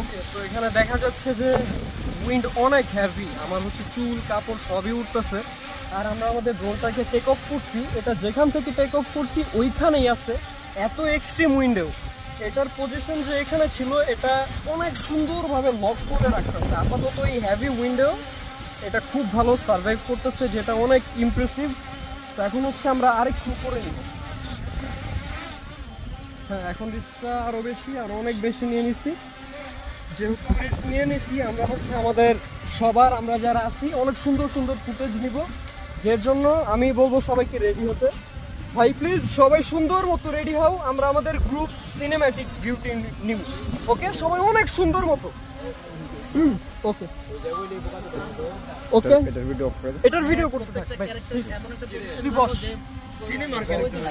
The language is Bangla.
ওকে, তো এখানে দেখা যাচ্ছে যে উইন্ড অনেক হেভি, আমার হচ্ছে চুল কাপড় সবই উঠতেছে। আর আমরা আমাদের ড্রোনটাকে টেক অফ করছি, এটা যেখান থেকে টেক অফ করছি ওইখানেই আছে, এত এক্সট্রিম উইন্ডেও এটার পজিশন যে এখানে ছিল এটা অনেক সুন্দরভাবে লক করে রাখতেছে। আপাতত এই হেভি উইন্ডেও এটা খুব ভালো সার্ভাইভ করতেছে, যেটা অনেক ইমপ্রেসিভ। তো এখন হচ্ছে আমরা আরেকটু করে নিব। হ্যাঁ, এখন রিস্কটা আরও বেশি, আরও অনেক বেশি নিয়ে নিছি। যেহেতু রিস্ক নিয়ে নিছি, আমরা হচ্ছে আমাদের সবার, আমরা যারা আছি অনেক সুন্দর সুন্দর ফুটেজ নিব, এর জন্য আমি বলবো সবাইকে রেডি হতে। ভাই প্লিজ সবাই সুন্দর মতো রেডি হও, আমরা আমাদের গ্রুপ সিনেম্যাটিক বিউটি নিব। ওকে, সবাই অনেক সুন্দর মতো। ওকে ওকে, এটার ভিডিও করতে থাক ভাই, তুই বস। সিনেমার ক্যারেক্টার